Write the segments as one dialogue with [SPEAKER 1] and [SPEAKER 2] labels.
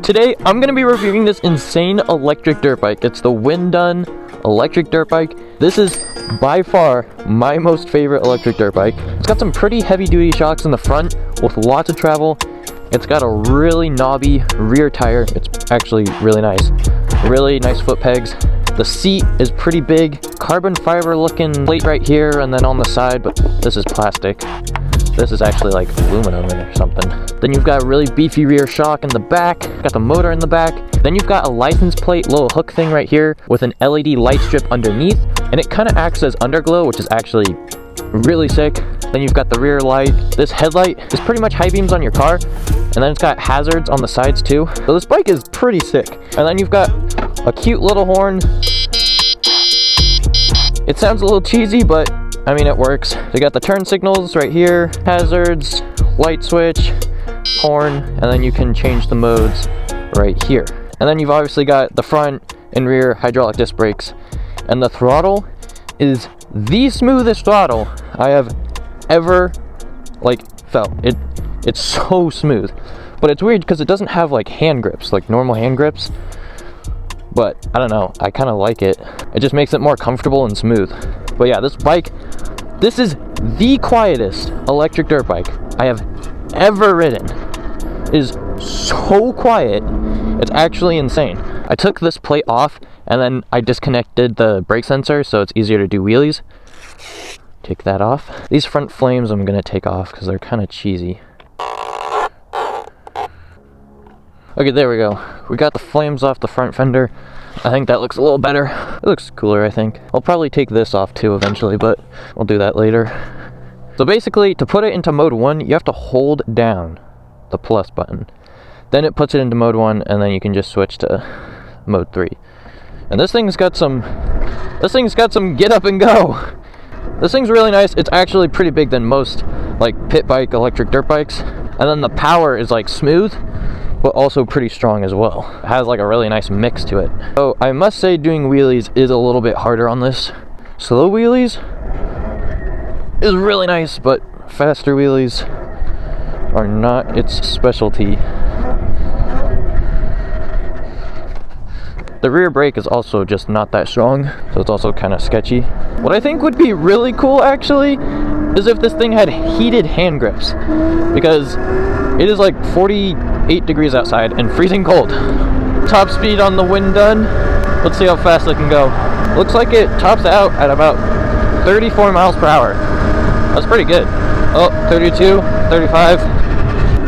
[SPEAKER 1] Today, I'm going to be reviewing this insane electric dirt bike. It's the Windone electric dirt bike. This is by far my most favorite electric dirt bike. It's got some pretty heavy duty shocks in the front with lots of travel. It's got a really knobby rear tire. It's actually really nice. Really nice foot pegs. The seat is pretty big. Carbon fiber looking plate right here and then on the side, but this is plastic. This is actually like aluminum or something. Then you've got a really beefy rear shock in the back. Got the motor in the back. Then you've got a license plate little hook thing right here with an LED light strip underneath. And it kind of acts as underglow, which is actually really sick. Then you've got the rear light. This headlight is pretty much high beams on your car. And then it's got hazards on the sides too. So this bike is pretty sick. And then you've got a cute little horn. It sounds a little cheesy, but I mean, it works. They got the turn signals right here, hazards, light switch, horn, and then you can change the modes right here. And then you've obviously got the front and rear hydraulic disc brakes. And the throttle is the smoothest throttle I have ever felt. It's so smooth. But it's weird because it doesn't have like hand grips, like normal hand grips. But I don't know, I kind of like it. It just makes it more comfortable and smooth. But yeah, this bike, this is the quietest electric dirt bike I have ever ridden. It is so quiet, it's actually insane. I took this plate off and then I disconnected the brake sensor so it's easier to do wheelies. Take that off. These front flames I'm gonna take off because they're kind of cheesy. Okay, there we go. We got the flames off the front fender. I think that looks a little better. It looks cooler, I think. I'll probably take this off too eventually, but we'll do that later. So basically, to put it into mode 1, you have to hold down the plus button. Then it puts it into mode 1, and then you can just switch to mode 3. And this thing's got some get up and go. This thing's really nice. It's actually pretty big than most like pit bike electric dirt bikes. And then the power is like smooth, but also pretty strong as well. It has like a really nice mix to it. So I must say doing wheelies is a little bit harder on this. Slow wheelies is really nice, but faster wheelies are not its specialty. The rear brake is also just not that strong, so it's also kind of sketchy. What I think would be really cool actually is if this thing had heated hand grips, because it is like 48 degrees outside and freezing cold. Top speed on the Windone. Let's see how fast it can go. Looks like it tops out at about 34 miles per hour. That's pretty good. Oh, 32, 35.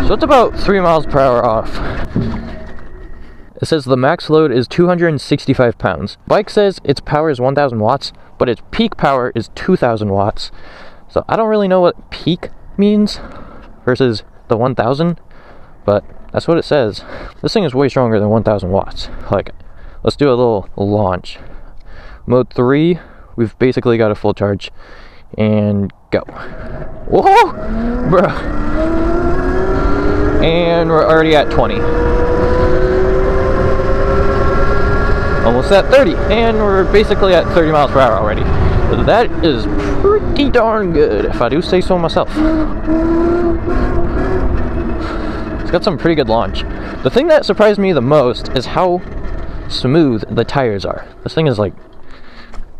[SPEAKER 1] So it's about 3 miles per hour off. It says the max load is 265 pounds. Bike says its power is 1000 watts, but its peak power is 2000 watts. So I don't really know what peak means versus the 1000, but that's what it says. This thing is way stronger than 1000 watts. Like, let's do a little launch. Mode 3, we've basically got a full charge, and go. Whoa, bro! And we're already at 20. Almost at 30, and we're basically at 30 miles per hour already. That is pretty darn good, if I do say so myself. It's got some pretty good launch. The thing that surprised me the most is how smooth the tires are. This thing is like,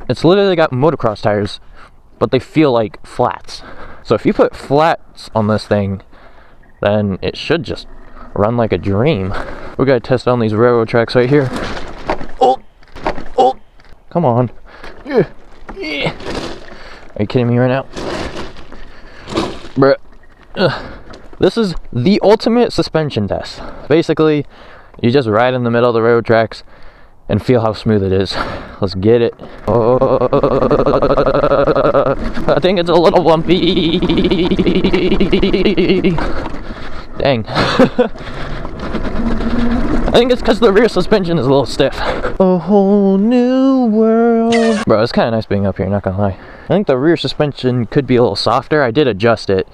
[SPEAKER 1] it's literally got motocross tires, but they feel like flats. So if you put flats on this thing, then it should just run like a dream. We gotta test on these railroad tracks right here. Oh, come on. Yeah. Are you kidding me right now? Bruh. This is the ultimate suspension test. Basically, you just ride in the middle of the railroad tracks and feel how smooth it is. Let's get it. Oh, I think it's a little lumpy. Dang. I think it's because the rear suspension is a little stiff. A whole new world. Bro, it's kind of nice being up here, not gonna lie. I think the rear suspension could be a little softer. I did adjust it,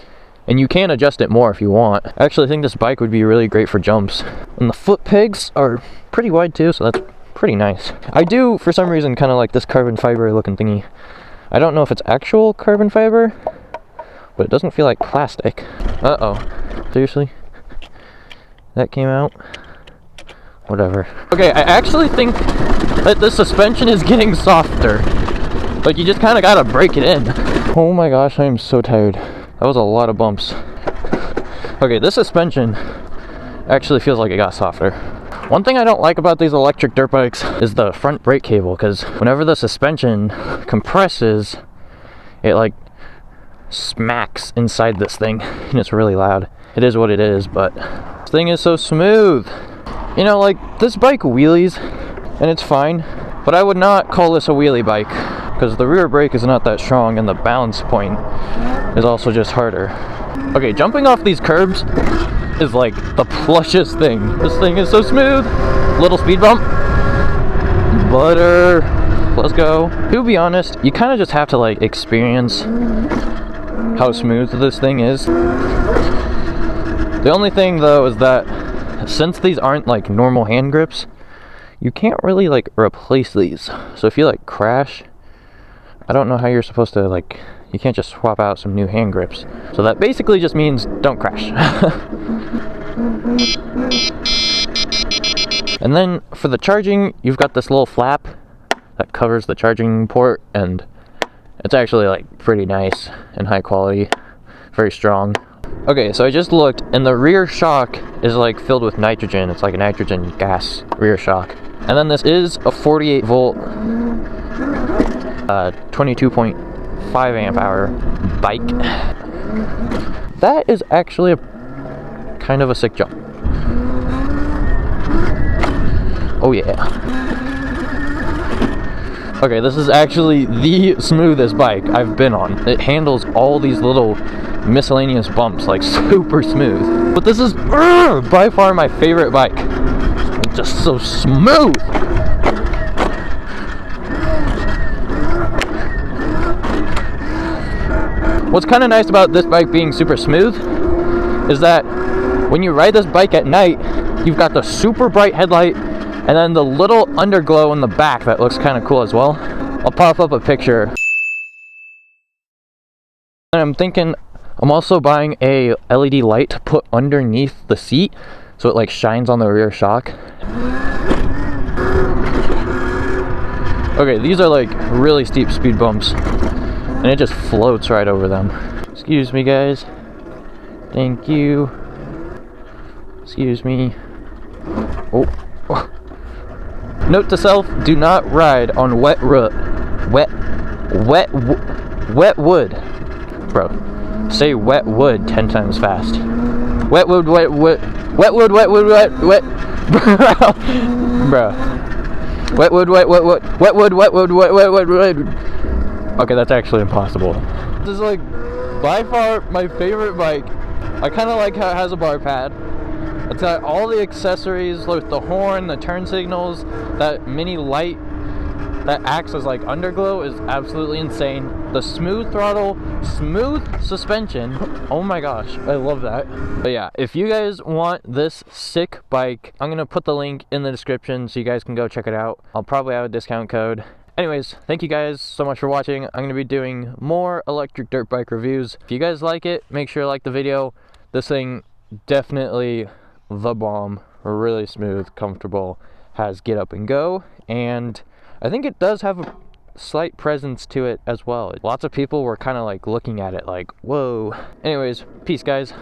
[SPEAKER 1] and you can adjust it more if you want. I actually think this bike would be really great for jumps. And the foot pegs are pretty wide too, so that's pretty nice. I do, for some reason, kind of like this carbon fiber looking thingy. I don't know if it's actual carbon fiber, but it doesn't feel like plastic. Uh-oh. Seriously? That came out? whatever. Okay, I actually think that the suspension is getting softer. Like, you just kind of gotta break it in. Oh my gosh, I am so tired. That was a lot of bumps. Okay, this suspension actually feels like it got softer. One thing I don't like about these electric dirt bikes is the front brake cable, because whenever the suspension compresses, it like smacks inside this thing, and it's really loud. It is what it is, but this thing is so smooth. You know, like, this bike wheelies, and it's fine, but I would not call this a wheelie bike, because the rear brake is not that strong, and the balance point is also just harder. Okay, jumping off these curbs is like the plushest thing. This thing is so smooth. Little speed bump. Butter. Let's go. To be honest, you kind of just have to like experience how smooth this thing is. The only thing though is that since these aren't like normal hand grips, you can't really like replace these. So if you like crash, I don't know how you're supposed to like, you can't just swap out some new hand grips. So that basically just means don't crash. And then for the charging, you've got this little flap that covers the charging port, and it's actually like pretty nice and high quality, very strong. Okay, so I just looked, and the rear shock is like filled with nitrogen. It's like a nitrogen gas rear shock. And then this is a 48 volt 22.5 amp hour bike. That is actually a kind of a sick jump. Oh yeah. Okay, this is actually the smoothest bike I've been on. It handles all these little miscellaneous bumps like super smooth. But this is by far my favorite bike. It's just so smooth. What's kind of nice about this bike being super smooth is that when you ride this bike at night, you've got the super bright headlight and then the little underglow in the back that looks kind of cool as well. I'll pop up a picture. And I'm thinking I'm also buying a LED light to put underneath the seat so it like shines on the rear shock. Okay, these are like really steep speed bumps and it just floats right over them. Excuse me guys. Thank you. Excuse me. Oh. Note to self, do not ride on wet wood. Bro, say wet wood 10 times fast. Wet wood. Bro. Wet wood. Okay, that's actually impossible. This is like by far my favorite bike. I kind of like how it has a bar pad. It's got all the accessories with the horn, the turn signals, that mini light that acts as like underglow is absolutely insane. The smooth throttle, smooth suspension. Oh my gosh, I love that. But yeah, if you guys want this sick bike, I'm gonna put the link in the description so you guys can go check it out. I'll probably have a discount code. Anyways, thank you guys so much for watching. I'm gonna be doing more electric dirt bike reviews. If you guys like it, make sure to like the video. This thing definitely the bomb. Really smooth, comfortable, has get up and go, and I think it does have a slight presence to it as well. Lots of people were kind of like looking at it like, whoa. Anyways, peace guys.